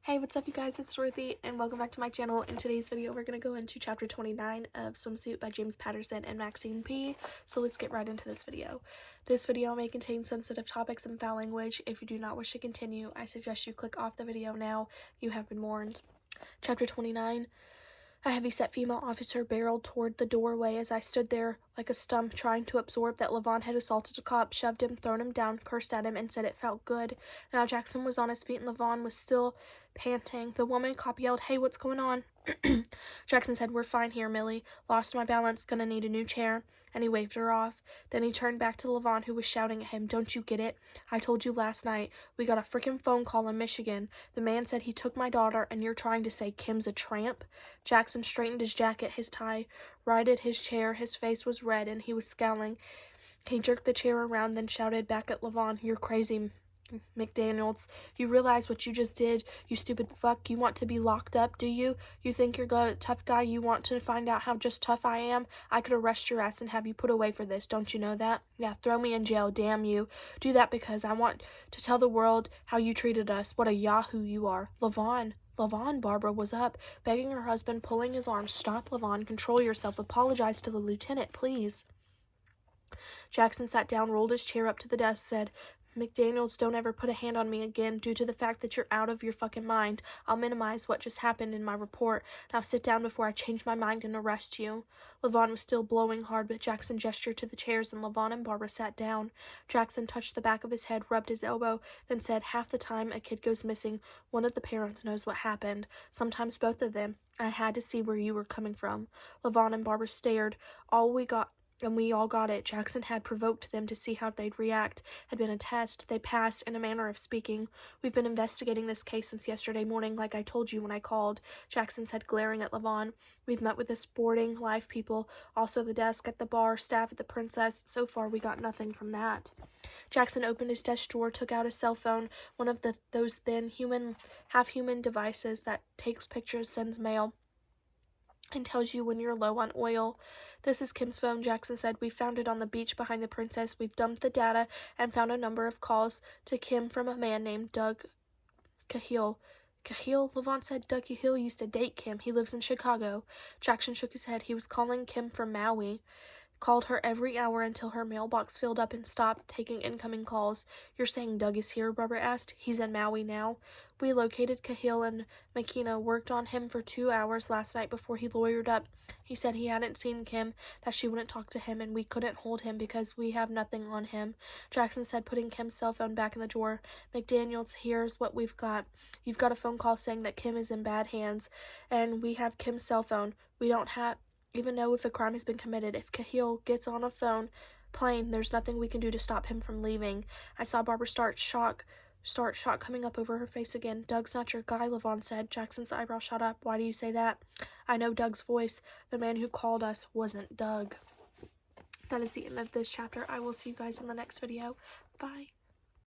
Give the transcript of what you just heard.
Hey, what's up you guys, it's Dorothy, and welcome back to my channel. In today's video, we're going to go into chapter 29 of Swimsuit by James Patterson and Maxine P. So let's get right into this video. This video may contain sensitive topics and foul language. If you do not wish to continue, I suggest you click off the video now. You have been warned. Chapter 29. A heavy-set female officer barreled toward the doorway as I stood there like a stump trying to absorb that Levon had assaulted a cop, shoved him, thrown him down, cursed at him, and said it felt good. Now Jackson was on his feet and Levon was still panting. The woman cop yelled, "Hey, what's going on?" Jackson said, "We're fine here, Millie. Lost my balance, gonna need a new chair." And he waved her off. Then he turned back to Levon, who was shouting at him, "Don't you get it? I told you last night. We got a freaking phone call in Michigan. The man said he took my daughter, and you're trying to say Kim's a tramp?" Jackson straightened his jacket, his tie, righted his chair. His face was red, and he was scowling. He jerked the chair around, then shouted back at Levon, "You're crazy, McDaniels. You realize what you just did, you stupid fuck? You want to be locked up, do you? You think you're a tough guy? You want to find out how just tough I am? I could arrest your ass and have you put away for this. Don't you know that? Yeah, throw me in jail, damn you. Do that because I want to tell the world how you treated us. What a yahoo you are." Levon, Barbara was up, begging her husband, pulling his arm. "Stop, Levon. Control yourself. Apologize to the lieutenant, please." Jackson sat down, rolled his chair up to the desk, said, "McDaniels, don't ever put a hand on me again. Due to the fact that you're out of your fucking mind, I'll minimize what just happened in my report. Now sit down before I change my mind and arrest you." Levon was still blowing hard, but Jackson gestured to the chairs and Levon and Barbara sat down. Jackson touched the back of his head, rubbed his elbow, then said, "Half the time a kid goes missing, one of the parents knows what happened. Sometimes both of them. I had to see where you were coming from." Levon and Barbara stared. We all got it. Jackson had provoked them to see how they'd react. Had been a test. They passed, in a manner of speaking. "We've been investigating this case since yesterday morning, like I told you when I called," Jackson said, glaring at Levon. "We've met with the sporting life people, also the desk at the bar, staff at the Princess. So far, we got nothing from that." Jackson opened his desk drawer, took out his cell phone, one of those thin, half-human devices that takes pictures, sends mail, and tells you when you're low on oil. "This is Kim's phone," Jackson said. "We found it on the beach behind the Princess. We've dumped the data and found a number of calls to Kim from a man named Doug Cahill." "Cahill?" Levon said. "Doug Cahill used to date Kim. He lives in Chicago." Jackson shook his head. "He was calling Kim from Maui. Called her every hour until her mailbox filled up and stopped taking incoming calls." "You're saying Doug is here?" Barbara asked. "He's in Maui now. We located Cahill and McKenna worked on him for 2 hours last night before he lawyered up. He said he hadn't seen Kim, that she wouldn't talk to him, and we couldn't hold him because we have nothing on him." Jackson said, putting Kim's cell phone back in the drawer. "McDaniels, here's what we've got. You've got a phone call saying that Kim is in bad hands, and we have Kim's cell phone. We don't even know if a crime has been committed. If Cahill gets on a plane, there's nothing we can do to stop him from leaving." I saw Barbara start shock coming up over her face again. "Doug's not your guy," Levon said. Jackson's eyebrow shot up. "Why do you say that?" "I know Doug's voice. The man who called us wasn't Doug." That is the end of this chapter. I will see you guys in the next video. Bye.